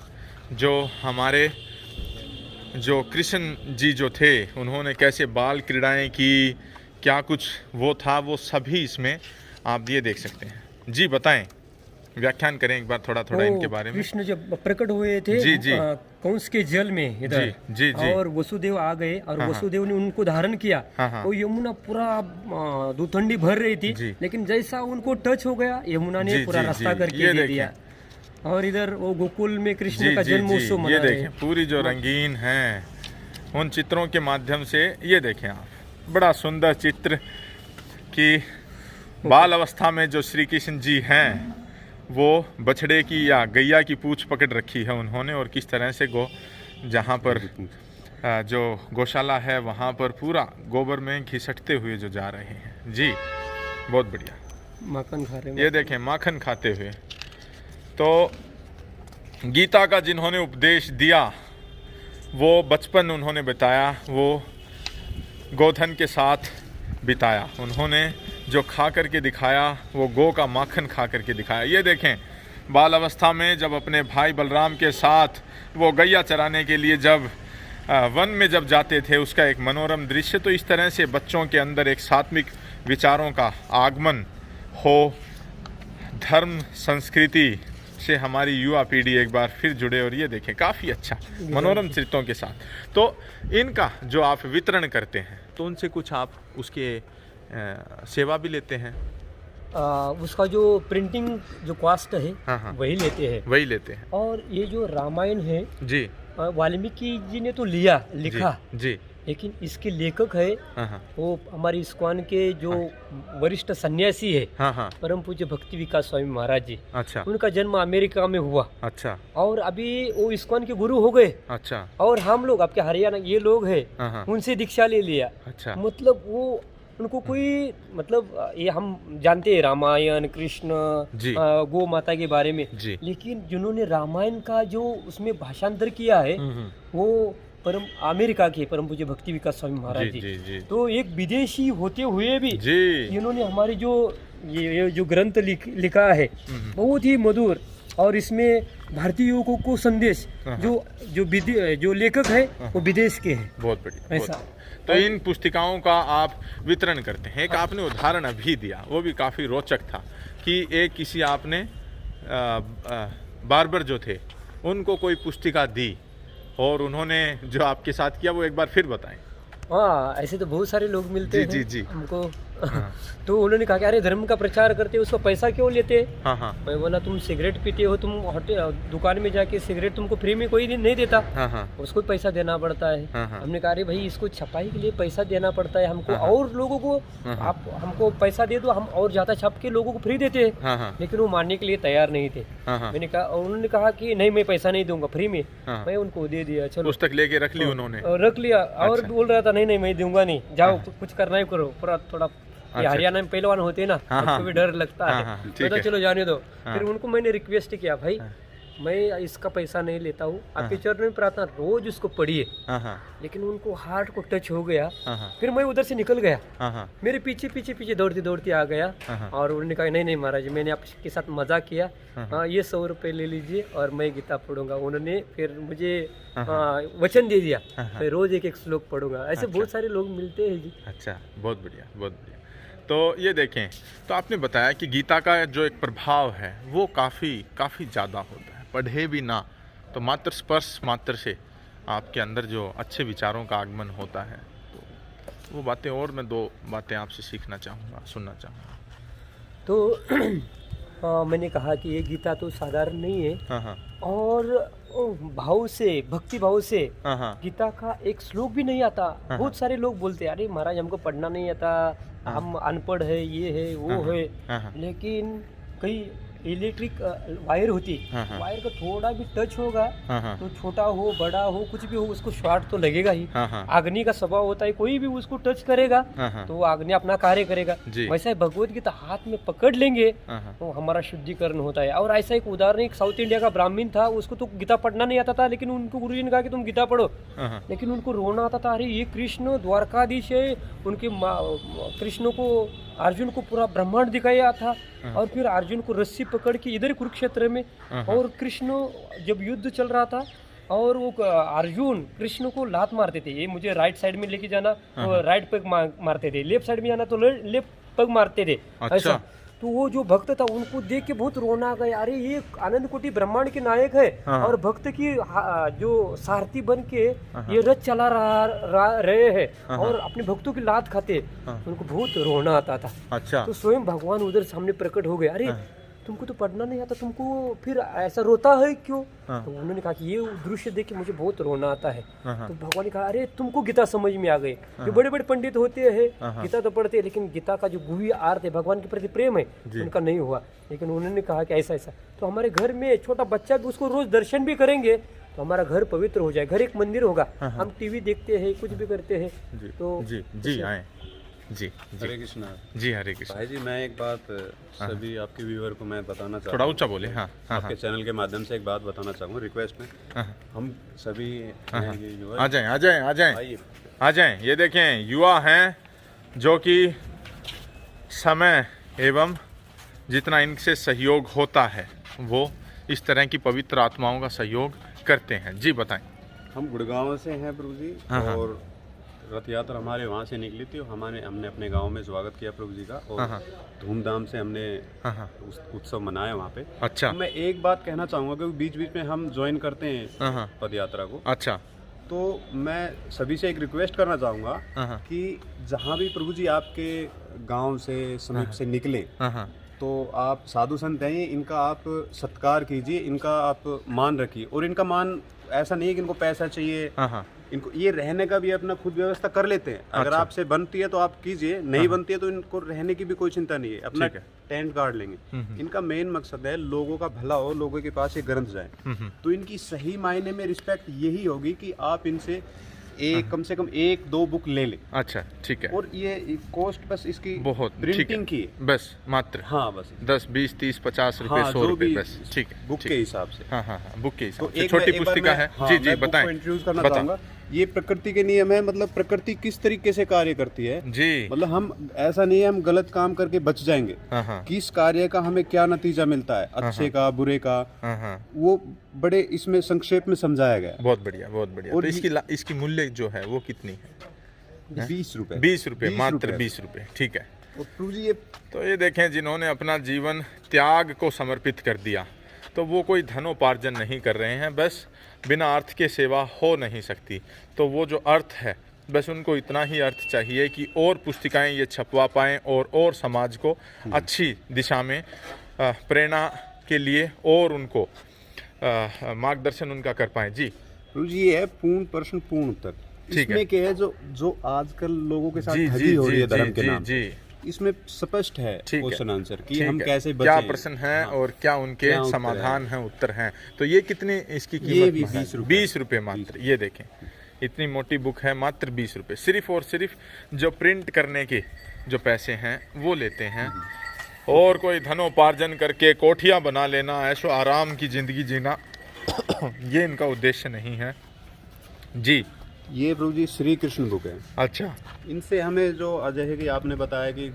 जो हमारे जो कृष्ण जी जो थे, उन्होंने कैसे बाल क्रीड़ाएं की, क्या कुछ वो था, वो सभी इसमें आप ये देख सकते हैं। जी बताएं, व्याख्यान करें एक बार थोड़ा थोड़ा इनके बारे में।
कृष्ण जब प्रकट हुए थे
जी जी,
कंस के जल में इधर,
जी जी जी, और
वसुदेव आ गए और वसुदेव ने उनको धारण किया। वो यमुना पूरा दुथंडी भर रही थी, लेकिन जैसा उनको टच हो गया, यमुना ने पूरा रास्ता करके दे दिया। और इधर वो गोकुल में कृष्ण का जन्मोत्सव मना रहे हैं।
ये देखें, पूरी जो रंगीन हैं उन चित्रों के माध्यम से, ये देखें आप, बड़ा सुंदर चित्र कि बाल अवस्था में जो श्री कृष्ण जी हैं वो बछड़े की या गैया की पूंछ पकड़ रखी है उन्होंने, और किस तरह से जहाँ पर जो गौशाला है वहाँ पर पूरा गोबर में घिसटते हुए जो जा रहे हैं। जी बहुत बढ़िया,
माखन खा रहे हैं,
ये देखें माखन खाते हुए। तो गीता का जिन्होंने उपदेश दिया वो बचपन उन्होंने बिताया, वो गोधन के साथ बिताया, उन्होंने जो खा करके दिखाया वो गौ का माखन खा करके दिखाया। ये देखें, बाल अवस्था में जब अपने भाई बलराम के साथ वो गैया चराने के लिए जब वन में जब जाते थे, उसका एक मनोरम दृश्य। तो इस तरह से बच्चों के अंदर एक सात्विक विचारों का आगमन हो, धर्म संस्कृति से हमारी युवा पीढ़ी एक बार फिर जुड़े। और ये देखें काफ़ी अच्छा मनोरम चित्रों के साथ। तो इनका जो आप वितरण करते हैं, तो उनसे कुछ आप उसके सेवा भी लेते हैं?
उसका जो प्रिंटिंग जो कॉस्ट है वही लेते हैं। और ये जो रामायण है जी, वाल्मीकि जी ने तो लिखा जी, लेकिन इसके लेखक है वो हमारी इस्कॉन के जो वरिष्ठ सन्यासी है, परम पूज्य भक्ति विकास स्वामी महाराज जी। अच्छा, उनका जन्म अमेरिका में हुआ। अच्छा, और अभी वो इस्कॉन के गुरु हो गए। अच्छा, और हम लोग आपके हरियाणा ये लोग हैं, उनसे दीक्षा ले लिया। अच्छा, मतलब वो उनको कोई मतलब ये हम जानते हैं रामायण कृष्ण गौ माता के बारे में, लेकिन जिन्होंने रामायण का जो उसमें भाषांतर किया है वो परम अमेरिका के परम पूज्य भक्ति विकास स्वामी महाराज जी। तो एक विदेशी होते हुए भी इन्होंने हमारी जो ये जो ग्रंथ लिखा है बहुत ही मधुर, और इसमें भारतीय युवकों को संदेश जो लेखक है वो विदेश के हैं। बहुत बढ़िया ऐसा।
तो इन पुस्तिकाओं का आप वितरण करते हैं। एक आपने उदाहरण अभी दिया, वो भी काफ़ी रोचक था कि एक किसी आपने बार्बर जो थे उनको कोई पुस्तिका दी और उन्होंने जो आपके साथ किया वो एक बार फिर बताएं।
हाँ, ऐसे तो बहुत सारे लोग मिलते हैं
जी।
हमको। तो उन्होंने कहा कि अरे धर्म का प्रचार करते हो उसको पैसा क्यों लेते? मैं बोला तुम सिगरेट पीते हो, तुम दुकान में जाके सिगरेट तुमको फ्री में कोई नहीं देता, उसको पैसा देना पड़ता है। हमने कहा अरे भाई इसको छपाई के लिए पैसा देना पड़ता है हमको, और लोगों को आप हमको पैसा दे दो, हम और ज्यादा छप के लोगों को फ्री देते हैं। लेकिन वो मानने के लिए तैयार नहीं थे। मैंने कहा, उन्होंने कहा कि नहीं मैं पैसा नहीं दूंगा फ्री में। मैं उनको दे दिया, चलो
पुस्तक लेके रख ली उन्होंने,
रख लिया। और बोल रहा था नहीं मैं दूंगा नहीं, जाओ कुछ करना ही करो। पूरा थोड़ा हरियाणा में पहलवान होते हैं ना, हमको भी डर लगता है, तो चलो जाने दो। फिर उनको मैंने रिक्वेस्ट किया, भाई मैं इसका पैसा नहीं लेता हूँ, आपके चरणों में प्रार्थना, रोज उसको पढ़िए। लेकिन उनको हार्ट को टच हो गया। फिर मैं उधर से निकल गया, मेरे पीछे पीछे पीछे दौड़ते दौड़ते आ गया। और उन्होंने कहा नहीं महाराज मैंने आपके साथ मजाक किया, ये 100 रुपये ले लीजिए और मैं गीता पढ़ूंगा। उन्होंने फिर मुझे वचन दे दिया, मैं रोज एक श्लोक पढ़ूंगा। ऐसे बहुत सारे लोग मिलते हैं जी।
अच्छा, बहुत बढ़िया बहुत बढ़िया। तो ये देखें, तो आपने बताया कि गीता का जो एक प्रभाव है वो काफ़ी ज़्यादा होता है। पढ़े भी ना तो मात्र स्पर्श मात्र से आपके अंदर जो अच्छे विचारों का आगमन होता है। तो वो बातें, और मैं 2 बातें आपसे सीखना चाहूँगा, सुनना चाहूँगा।
तो मैंने कहा कि ये गीता तो साधारण नहीं है, और भाव से, भक्ति भाव से गीता का एक श्लोक भी नहीं आता। बहुत सारे लोग बोलते हैं अरे महाराज हमको पढ़ना नहीं आता, हम अनपढ़ है, ये है वो है। लेकिन कई इलेक्ट्रिक वायर होती, वायर का थोड़ा भी टच होगा तो छोटा हो बड़ा हो कुछ भी हो उसको शॉर्ट तो लगेगा ही। अग्नि का स्वभाव होता है, कोई भी उसको टच करेगा तो अग्नि अपना कार्य करेगा। वैसा ही भगवत गीता हाथ में पकड़ लेंगे तो हमारा शुद्धिकरण होता है। और ऐसा एक उदाहरण, एक साउथ इंडिया का ब्राह्मण था, उसको तो गीता पढ़ना नहीं आता था, लेकिन उनको गुरुजी ने कहा कि तुम गीता पढ़ो। लेकिन उनको रोना आता था, अरे ये कृष्ण द्वारकाधीश है, उनके कृष्ण को अर्जुन को पूरा ब्रह्मांड दिखाया था। और फिर अर्जुन को रस्सी पकड़ के इधर कुरुक्षेत्र में, और कृष्ण जब युद्ध चल रहा था और वो अर्जुन कृष्ण को लात मारते थे, ये मुझे राइट साइड में लेके जाना तो राइट पग मारते थे, लेफ्ट साइड में जाना तो लेफ्ट पग मारते थे। ऐसा तो वो जो भक्त था उनको देख के बहुत रोना आ गया, अरे ये आनंद कोटि ब्रह्मांड के नायक है और भक्त की जो सारथी बन के ये रथ चला रहे हैं और अपने भक्तों की लात खाते, उनको बहुत रोना आता था। अच्छा। तो स्वयं भगवान उधर सामने प्रकट हो गए, अरे तुमको तो पढ़ना नहीं आता, तुमको फिर ऐसा रोता है क्यों? तो उन्होंने कहा कि ये दृश्य देख के मुझे बहुत रोना आता है। तो भगवान ने कहा अरे तुमको गीता समझ में आ गई। जो बड़े बड़े पंडित होते हैं गीता तो पढ़ते हैं, लेकिन गीता का जो गूढ़ अर्थ है, भगवान के प्रति प्रेम है, उनका नहीं हुआ। लेकिन उन्होंने कहा कि ऐसा ऐसा, तो हमारे घर में छोटा बच्चा भी उसको रोज दर्शन भी करेंगे तो हमारा घर पवित्र हो जाए, घर एक मंदिर होगा। हम टीवी देखते हैं, कुछ भी करते हैं, तो
जी आए जी।
हरे कृष्णा जी।
हरे कृष्णा
भाई जी, मैं एक बात सभी आपके व्यूअर को मैं बताना चाहूँगा,
थोड़ा ऊंचा बोले।
आपके चैनल के माध्यम से एक बात बताना चाहूँगा रिक्वेस्ट में। हम सभी युवा
आ जाएं। ये देखें, युवा हैं जो कि समय एवं जितना इनसे सहयोग होता है वो इस तरह की पवित्र आत्माओं का सहयोग करते हैं। जी बताएं।
हम गुड़गांव से हैं प्रभु जी, और रथ यात्रा हमारे वहाँ से निकली थी। हमने अपने गांव में स्वागत किया प्रभु जी का, और धूमधाम से हमने उत्सव मनाया वहाँ पे। अच्छा। तो मैं एक बात कहना चाहूँगा, क्योंकि बीच बीच में हम ज्वाइन करते हैं पद यात्रा को। अच्छा। तो मैं सभी से एक रिक्वेस्ट करना चाहूँगा कि जहाँ भी प्रभु जी आपके गाँव से समीप से निकले तो आप साधु संत हैं, इनका आप सत्कार कीजिए, इनका आप मान रखिए। और इनका मान ऐसा नहीं है कि इनको पैसा चाहिए, इनको ये रहने का भी अपना खुद व्यवस्था कर लेते हैं। अगर आपसे बनती है तो आप कीजिए, नहीं बनती है तो इनको रहने की भी कोई चिंता नहीं है, अपना टेंट गाड़ लेंगे। इनका मेन मकसद है लोगों का भला हो, लोगों के पास ये ग्रंथ जाए। तो इनकी सही मायने में रिस्पेक्ट यही होगी कि आप इनसे कम से कम 1-2 बुक ले ले।
अच्छा ठीक है।
और ये कॉस्ट बस इसकी
बहुत
प्रिंटिंग की है,
बस मात्र।
हाँ बस
10, 20, 30, 50 रुपए, 100 रुपए बस। ठीक है,
बुक के हिसाब से।
हाँ हाँ हाँ, बुक के हिसाब
तो
से छोटी पुस्तिका है। जी जी बताएं।
इंट्रोड्यूस करना चाहूंगा। ये प्रकृति के नियम है, मतलब प्रकृति किस तरीके से कार्य करती है
जी।
मतलब हम ऐसा नहीं है हम गलत काम करके बच जाएंगे, किस कार्य का हमें क्या नतीजा मिलता है, अच्छे का बुरे का, वो बड़े इसमें संक्षेप में समझाया गया।
बहुत बढ़िया बहुत बढ़िया।
और
तो इसकी मूल्य जो है वो कितनी है?
20 रुपए।
20 रुपए, मात्र 20 रुपए। ठीक है।
ये
तो ये देखें, जिन्होंने अपना जीवन त्याग को समर्पित कर दिया, तो वो कोई धनोपार्जन नहीं कर रहे हैं, बस बिना अर्थ के सेवा हो नहीं सकती। तो वो जो अर्थ है, बस उनको इतना ही अर्थ चाहिए कि और पुस्तिकाएं ये छपवा पाएँ और समाज को अच्छी दिशा में प्रेरणा के लिए और उनको मार्गदर्शन उनका कर पाएँ। जी
ये है पूर्ण प्रश्न पूर्ण उत्तर। इसमें क्या है जो आजकल लोगों के साथ ठगी हो रही है धर्म के नाम, इसमें स्पष्ट है क्वेश्चन आंसर कि हम कैसे बचें,
क्या प्रश्न है और क्या उनके समाधान हैं, उत्तर हैं। तो ये कितनी इसकी कीमत? 20 रुपए मात्र। ये देखें, इतनी मोटी बुक है, मात्र 20 रुपए। सिर्फ और सिर्फ जो प्रिंट करने के जो पैसे हैं वो लेते हैं, और कोई धनोपार्जन करके कोठियाँ बना लेना, ऐशो आराम की ज़िंदगी जीना ये इनका उद्देश्य नहीं है। जी
ये प्रभु जी श्री कृष्ण बुक है।
अच्छा।
इनसे हमें जो अजय है कि आपने बताया कि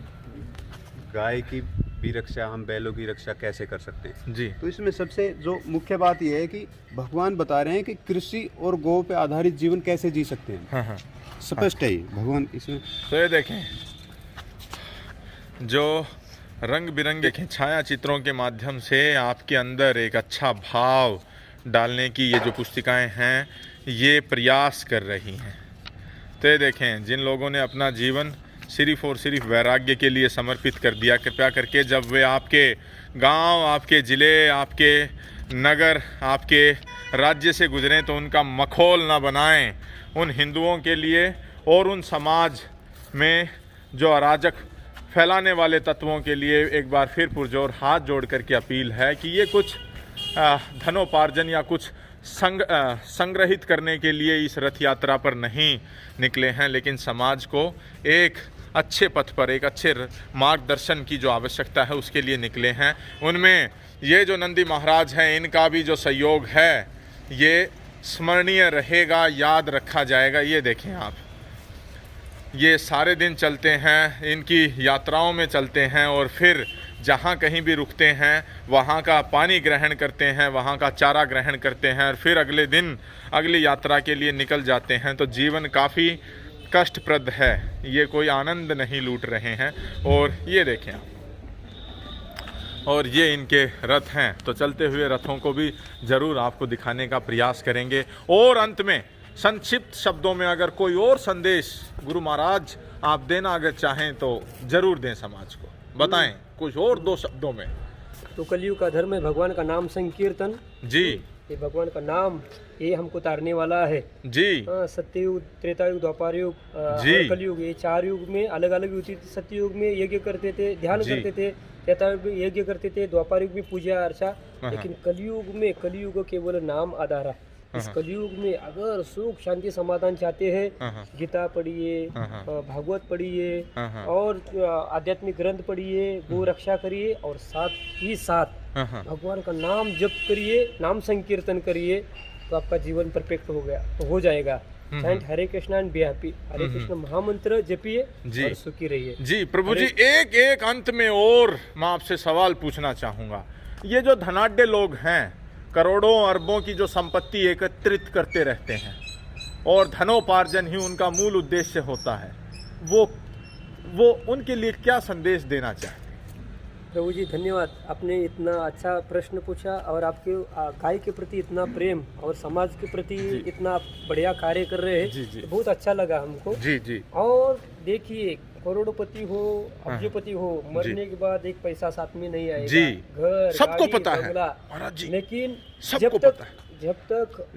गाय की भी रक्षा, हम बैलों की रक्षा कैसे कर सकते हैं
जी,
तो इसमें सबसे जो मुख्य बात यह है कि भगवान बता रहे हैं कि कृषि और गौ पे आधारित जीवन कैसे जी सकते हैं।
हाँ हाँ
स्पष्ट है ये भगवान इसमें।
तो ये देखें, जो रंग बिरंगे छाया चित्रों के माध्यम से आपके अंदर एक अच्छा भाव डालने की ये जो पुस्तिकाएं हैं ये प्रयास कर रही हैं। तो ये देखें, जिन लोगों ने अपना जीवन सिर्फ और सिर्फ वैराग्य के लिए समर्पित कर दिया, कृपया करके जब वे आपके गांव, आपके ज़िले, आपके नगर, आपके राज्य से गुजरें तो उनका मखौल ना बनाएं उन हिंदुओं के लिए और उन समाज में जो अराजक फैलाने वाले तत्वों के लिए। एक बार फिर पुरजोर हाथ जोड़ करके अपील है कि ये कुछ धनोपार्जन या कुछ संग्रहित करने के लिए इस रथ यात्रा पर नहीं निकले हैं, लेकिन समाज को एक अच्छे पथ पर, एक अच्छे मार्गदर्शन की जो आवश्यकता है उसके लिए निकले हैं। उनमें ये जो नंदी महाराज हैं, इनका भी जो सहयोग है ये स्मरणीय रहेगा, याद रखा जाएगा। ये देखें आप, ये सारे दिन चलते हैं, इनकी यात्राओं में चलते हैं और फिर जहाँ कहीं भी रुकते हैं वहाँ का पानी ग्रहण करते हैं, वहाँ का चारा ग्रहण करते हैं और फिर अगले दिन अगली यात्रा के लिए निकल जाते हैं। तो जीवन काफ़ी कष्टप्रद है, ये कोई आनंद नहीं लूट रहे हैं। और ये देखें आप, और ये इनके रथ हैं। तो चलते हुए रथों को भी ज़रूर आपको दिखाने का प्रयास करेंगे। और अंत में संक्षिप्त शब्दों में अगर कोई और संदेश गुरु महाराज आप देना अगर चाहें तो ज़रूर दें, समाज को बताएं कुछ और 2 शब्दों में।
तो कलयुग का धर्म है भगवान का नाम संकीर्तन जी। ये भगवान का नाम ये हमको तारने वाला है जी। सत्ययुग, त्रेतायुग, द्वापर युग, कलयुग, ये 4 युग में अलग अलग युग। सत्ययुग में यज्ञ करते थे, ध्यान करते थे, त्रेतायुग में यज्ञ करते थे, द्वापर युग में पूजा अर्चा, लेकिन कलयुग केवल नाम आधारा। इस कलयुग में अगर सुख शांति समाधान चाहते हैं, गीता पढ़िए, भागवत पढ़िए और आध्यात्मिक ग्रंथ पढ़िए, गो रक्षा करिए और साथ ही साथ भगवान का नाम जप करिए, नाम संकीर्तन करिए, तो आपका जीवन परफेक्ट हो जाएगा। Chant Hare Krishna and be happy, Hare Krishna महामंत्र जपिए और सुखी रहिए जी।
प्रभु जी एक अंत में और मैं आपसे सवाल पूछना चाहूंगा। ये जो धनाढ्य लोग हैं, करोड़ों अरबों की जो संपत्ति एकत्रित करते रहते हैं और धनोपार्जन ही उनका मूल उद्देश्य होता है, वो उनके लिए क्या संदेश देना चाहते हैं?
प्रभु जी धन्यवाद, आपने इतना अच्छा प्रश्न पूछा और आपके गाय के प्रति इतना प्रेम और समाज के प्रति इतना बढ़िया कार्य कर रहे हैं, बहुत अच्छा लगा हमको जी। और देखिए, करोड़पति हो, अब्जपति हो, मरने के बाद एक पैसा साथ में नहीं आएगा जी। घर
सबको पता है महाराज जी,
लेकिन
सबको पता है,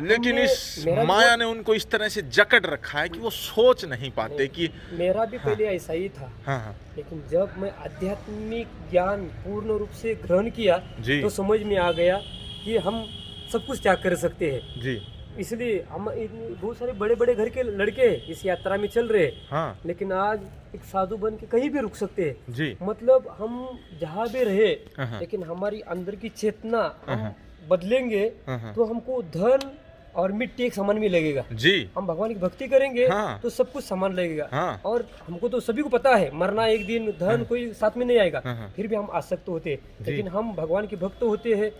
लेकिन
इस माया ने उनको इस तरह से जकड़ रखा है कि वो सोच नहीं पाते कि
मेरा भी पहले ऐसा ही था। लेकिन जब मैं आध्यात्मिक ज्ञान पूर्ण रूप से ग्रहण किया तो समझ में आ गया कि हम सब कुछ त्याग कर सकते हैं जी। इसलिए हम बहुत सारे बड़े बड़े घर के लड़के इस यात्रा में चल रहे हैं।
हाँ।
लेकिन आज एक साधु बन के कहीं भी रुक सकते हैं
जी।
मतलब हम जहाँ भी रहे, लेकिन हमारी अंदर की चेतना हम बदलेंगे तो हमको धन और मिट्टी एक समान में लगेगा
जी।
हम भगवान की भक्ति करेंगे तो सब कुछ समान लगेगा। और हमको तो सभी को पता है मरना एक दिन, धन कोई साथ में नहीं आएगा, फिर भी हम आसक्त होते हैं। लेकिन हम भगवान के भक्त होते हैं,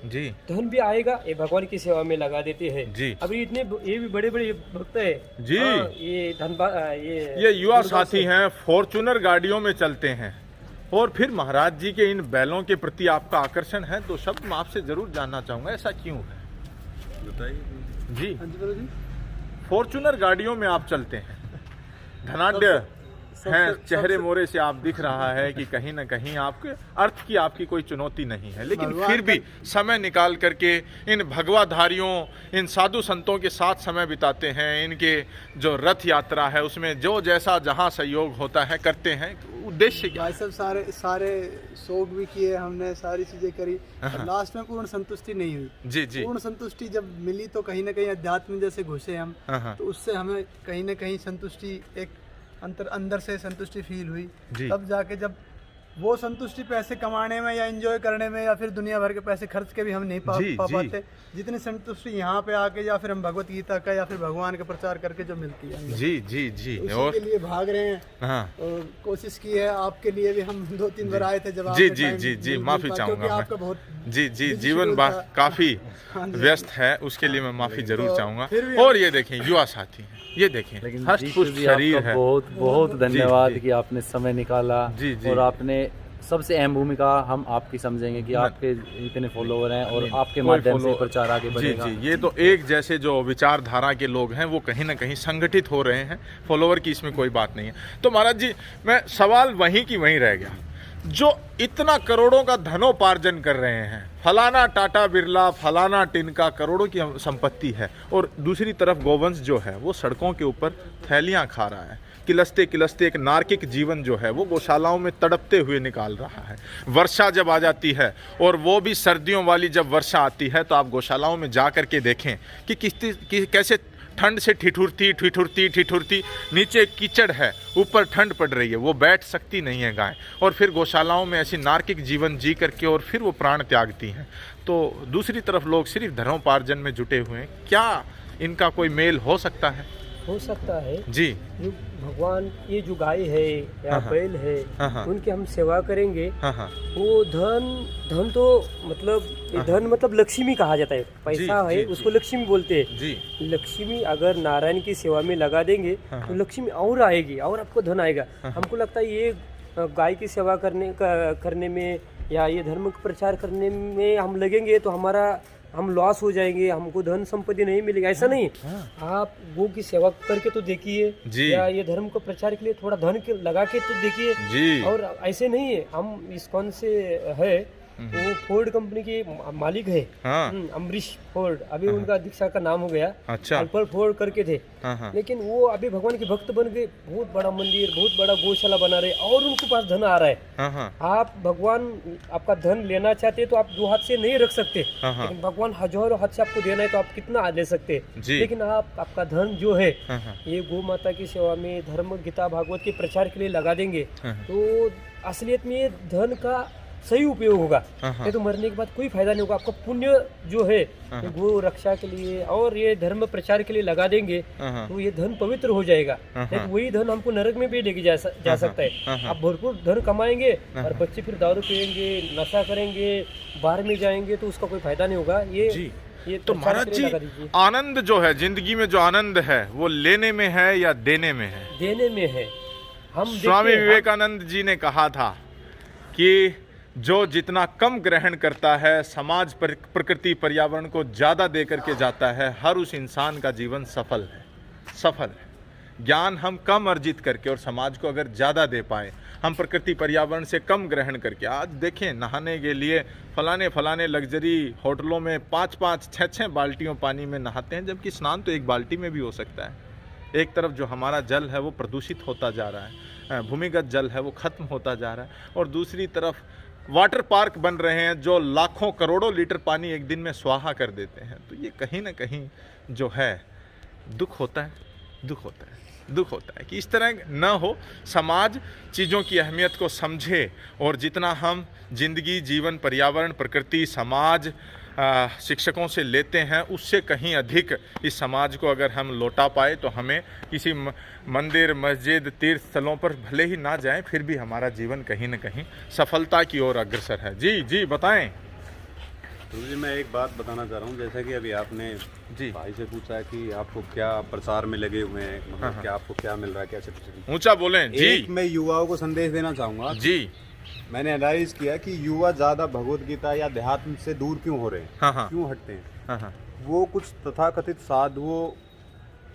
धन भी आएगा, ये भगवान की सेवा में लगा देते हैं। अभी इतने ये भी बड़े बड़े भक्त है जी। ये
ये युवा साथी हैं, फॉर्च्यूनर गाड़ियों में चलते हैं और फिर महाराज जी के इन बैलों के प्रति आपका आकर्षण है। दो शब्द मैं आपसे जरूर जानना चाहूंगा, ऐसा क्यों है?
बताइए
जी। फॉर्च्यूनर गाड़ियों में आप चलते हैं, धनाढ्य हैं, चेहरे मोरे से आप दिख रहा है कि कहीं ना कहीं आपके अर्थ की आपकी कोई चुनौती नहीं है, लेकिन फिर भी समय निकाल करके इन भगवाधारियों, इन साधु संतों के साथ समय बिताते हैं। इनके जो रथ यात्रा है उसमें जो जैसा जहां सहयोग होता है करते हैं। उद्देश्य क्या?
भाई साहब सारे शौक भी किए हमने, सारी चीजें करी, लास्ट में पूर्ण संतुष्टि नहीं हुई।
जी जी।
पूर्ण संतुष्टि जब मिली तो कहीं ना कहीं अध्यात्म जैसे घुसे हम, तो उससे हमें कहीं ना कहीं संतुष्टि एक अंदर से संतुष्टि फील हुई। तब जाके जब वो संतुष्टि पैसे कमाने में या एंजॉय करने में या फिर दुनिया भर के पैसे खर्च के भी हम नहीं पा पाते, जितनी संतुष्टि यहाँ पे आके या फिर हम भगवत गीता का या फिर भगवान का प्रचार करके जो मिलती है।
जी जी जी।
और के लिए भाग रहे हैं और कोशिश की है। आपके लिए भी हम 2-3 बार आए थे जब
जी जी जी जी। माफी चाहूंगा आपका बहुत जी जी। जीवन काफी व्यस्त है, उसके लिए मैं माफी जरूर चाहूंगा। और ये देखें युवा साथी हैं, ये देखें शरीर है।
बहुत बहुत धन्यवाद कि आपने समय निकाला।
जी जी।
और आपने सबसे अहम भूमिका हम आपकी समझेंगे कि आपके इतने फॉलोवर हैं और आपके माध्यम से प्रचार आगे बढ़ेगा।
जी जी। ये तो एक जैसे जो विचारधारा के लोग हैं वो कहीं ना कहीं संगठित हो रहे हैं, फॉलोवर की इसमें कोई बात नहीं है। तो महाराज जी, मैं सवाल वहीं की वहीं रह गया, जो इतना करोड़ों का धनोपार्जन कर रहे हैं, फलाना टाटा बिरला, फलाना टिनका करोड़ों की संपत्ति है, और दूसरी तरफ गोवंश जो है वो सड़कों के ऊपर थैलियां खा रहा है, किलसते किलसते एक नार्किक जीवन जो है वो गौशालाओं में तड़पते हुए निकाल रहा है। वर्षा जब आ जाती है, और वो भी सर्दियों वाली जब वर्षा आती है, तो आप गौशालाओं में जा कर के देखें कि कैसे ठंड से ठिठुरती नीचे कीचड़ है, ऊपर ठंड पड़ रही है, वो बैठ सकती नहीं है गाय, और फिर गौशालाओं में ऐसी नार्किक जीवन जी करके और फिर वो प्राण त्यागती हैं। तो दूसरी तरफ लोग सिर्फ धनोपार्जन में जुटे हुए हैं। क्या इनका कोई मेल हो सकता है?
हो सकता है
जी।
जो भगवान, ये जो गाय है या बैल है, उनकी हम सेवा करेंगे, वो धन तो मतलब धन मतलब लक्ष्मी कहा जाता है, पैसा है उसको लक्ष्मी बोलते हैं जी। लक्ष्मी अगर नारायण की सेवा में लगा देंगे तो लक्ष्मी और आएगी और आपको धन आएगा। हमको लगता है ये गाय की सेवा करने में या ये धर्म का प्रचार करने में हम लगेंगे तो हम लॉस हो जाएंगे, हमको धन संपत्ति नहीं मिलेगी, ऐसा नहीं। आप गो की सेवा करके तो देखिए, या ये धर्म को प्रचार के लिए थोड़ा धन लगा के तो देखिए। और ऐसे नहीं है, हम इस्कॉन से है, वो फोर्ड कंपनी के मालिक है, अमरीश फोर्ड, अभी उनका दीक्षा का नाम हो गया। अच्छा। अल्पर फोर्ड करके थे, लेकिन वो अभी भगवान के भक्त बन गए, बहुत बड़ा मंदिर, बहुत बड़ा गौशाला बना रहे, और उनके पास धन आ रहा है। आप भगवान आपका धन लेना चाहते हैं तो आप 2 हाथ से नहीं रख सकते, लेकिन भगवान हजारों हाथ से आपको देना है तो आप कितना ले सकते हैं। लेकिन आपका धन जो है ये गौ माता की सेवा में, धर्म गीता भागवत के प्रचार के लिए लगा देंगे तो असलियत में ये धन का सही उपयोग होगा। नहीं तो मरने के बाद कोई फायदा नहीं होगा। आपका पुण्य जो है गो रक्षा के लिए और ये धर्म प्रचार के लिए लगा देंगे तो ये धन पवित्र हो जाएगा। नहीं तो वही धन हमको नरक में भी लेके जा सकता है। आप भरपूर धन कमाएंगे और बच्चे फिर दारू पिएंगे, नशा करेंगे, बाहर में जाएंगे तो उसका कोई फायदा नहीं होगा। ये
तो महाराज जी, आनंद जो है जिंदगी में, जो आनंद है वो लेने में है या देने में है?
देने में है। हम
स्वामी विवेकानंद जी ने कहा था कि जो जितना कम ग्रहण करता है, समाज प्रकृति पर्यावरण को ज़्यादा दे करके जाता है, हर उस इंसान का जीवन सफल है। ज्ञान हम कम अर्जित करके और समाज को अगर ज़्यादा दे पाए, हम प्रकृति पर्यावरण से कम ग्रहण करके, आज देखें नहाने के लिए फलाने लग्जरी होटलों में 5-5, 6-6 बाल्टियों पानी में नहाते हैं, जबकि स्नान तो एक बाल्टी में भी हो सकता है। एक तरफ जो हमारा जल है वो प्रदूषित होता जा रहा है, भूमिगत जल है वो खत्म होता जा रहा है, और दूसरी तरफ वाटर पार्क बन रहे हैं जो लाखों करोड़ों लीटर पानी एक दिन में स्वाहा कर देते हैं। तो ये कहीं ना कहीं जो है दुख होता है, दुख होता है, दुख होता है कि इस तरह न हो। समाज चीज़ों की अहमियत को समझे और जितना हम जिंदगी, जीवन, पर्यावरण, प्रकृति, समाज, शिक्षकों से लेते हैं उससे कहीं अधिक इस समाज को अगर हम लौटा पाए तो हमें किसी मंदिर, मस्जिद, तीर्थ स्थलों पर भले ही ना जाएं, फिर भी हमारा जीवन कहीं न कहीं सफलता की ओर अग्रसर है। जी जी बताएं।
तो जी मैं एक बात बताना चाह रहा हूँ, जैसे कि अभी आपने जी भाई से पूछा है कि आपको क्या प्रचार में लगे हुए हैं, मतलब क्या आपको क्या मिल रहा है, कैसे।
ऊंचा बोलें जी।
मैं युवाओं को संदेश देना चाहूँगा
जी।
मैंने एनालाइज किया कि युवा ज्यादा भगवत गीता या अध्यात्म से दूर क्यों हो रहे हैं, क्यों हटते हैं। वो कुछ तथाकथित साधुओं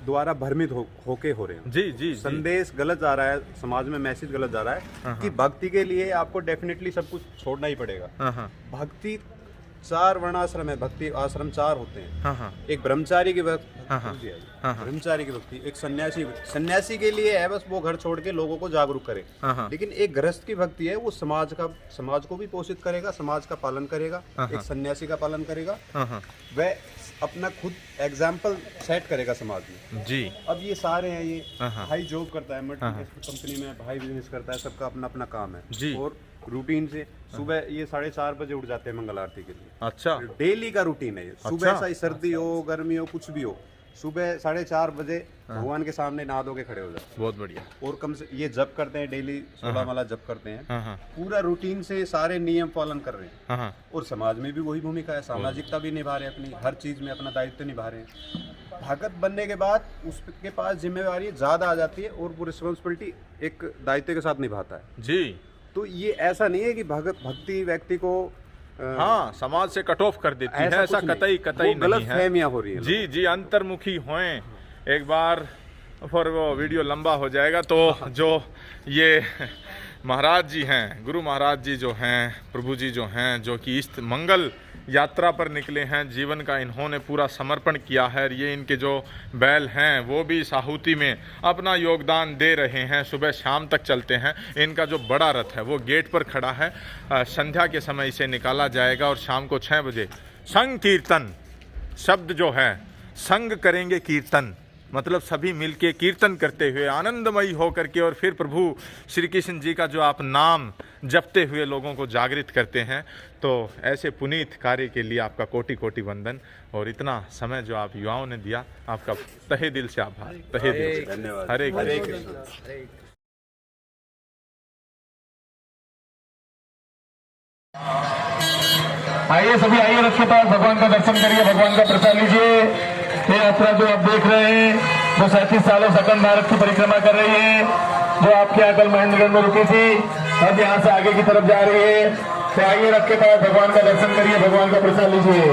द्वारा भ्रमित होके हो रहे हैं।
जी जी।
संदेश गलत जा रहा है समाज में, मैसेज गलत जा रहा है कि भक्ति के लिए आपको डेफिनेटली सब कुछ छोड़ना ही पड़ेगा। भक्ति 4 वर्णाश्रम है, भक्ति आश्रम 4 होते हैं। एक ब्रह्मचारी की ब्रह्मचारी की भक्ति, एक सन्यासी के लिए है बस वो घर छोड़ के लोगों को जागरूक करे। लेकिन एक गृहस्थ की भक्ति है, वो समाज को भी पोषित करेगा, समाज का पालन करेगा, एक सन्यासी का पालन करेगा, वह अपना खुद एग्जाम्पल सेट करेगा समाज में। जी। अब ये सारे हैं, ये भाई जॉब करता है कंपनी में, भाई बिजनेस करता है, सबका अपना अपना काम है जी। और रूटीन से सुबह ये 4:30 बजे उठ जाते हैं मंगल आरती के लिए। अच्छा। डेली का रूटीन है ये। सुबह चाहे सर्दी हो, गर्मी हो, कुछ भी हो, सुबह 4:30 बजे भगवान के सामने नहा धो के खड़े हो जाते। बहुत बढ़िया। और कम से ये जप करते हैं, डेली 16 माला जप करते हैं, पूरा रूटीन से सारे नियम पालन कर रहे हैं। और समाज में भी वही भूमिका है, सामाजिकता भी निभा रहे हैं, अपनी हर चीज में अपना दायित्व निभा रहे हैं। भगत बनने के बाद उसके पास जिम्मेवारी ज्यादा आ जाती है और वो रिस्पॉन्सिबिलिटी एक दायित्व के साथ निभाता है जी। तो ये ऐसा नहीं है कि भक्ति व्यक्ति को
समाज से कट ऑफ कर देती है, ऐसा कतई नहीं
गलत फहमियां हो रही है।
जी जी, अंतर्मुखी होएं। एक बार फिर वो वीडियो लंबा हो जाएगा। तो जो ये महाराज जी हैं, गुरु महाराज जी जो हैं, प्रभु जी जो हैं, जो कि इस मंगल यात्रा पर निकले हैं, जीवन का इन्होंने पूरा समर्पण किया है। ये इनके जो बैल हैं वो भी इस आहुति में अपना योगदान दे रहे हैं, सुबह शाम तक चलते हैं। इनका जो बड़ा रथ है वो गेट पर खड़ा है, संध्या के समय इसे निकाला जाएगा और शाम को 6 बजे संग कीर्तन, शब्द जो है संग करेंगे कीर्तन, मतलब सभी मिलके कीर्तन करते हुए आनंदमयी होकर के, और फिर प्रभु श्री कृष्ण जी का जो आप नाम जपते हुए लोगों को जागृत करते हैं। तो ऐसे पुनीत कार्य के लिए आपका कोटि कोटि वंदन, और इतना समय जो आप युवाओं ने दिया, आपका तहे दिल से आभार, तहे दिल से धन्यवाद। हरे कृष्ण।
आइए सभी, आइए रथ के पास, भगवान का दर्शन करिए, भगवान का प्रसाद लीजिए। ये यात्रा जो आप देख रहे हैं, जो 37 सालों से अखंड भारत की परिक्रमा कर रही है, जो आपके यहाँ कल महेंद्रगढ़ में रुकी थी, अब यहाँ से आगे की तरफ जा रही है। तो आइए रथ के पास, भगवान का दर्शन करिए, भगवान का प्रसाद लीजिए।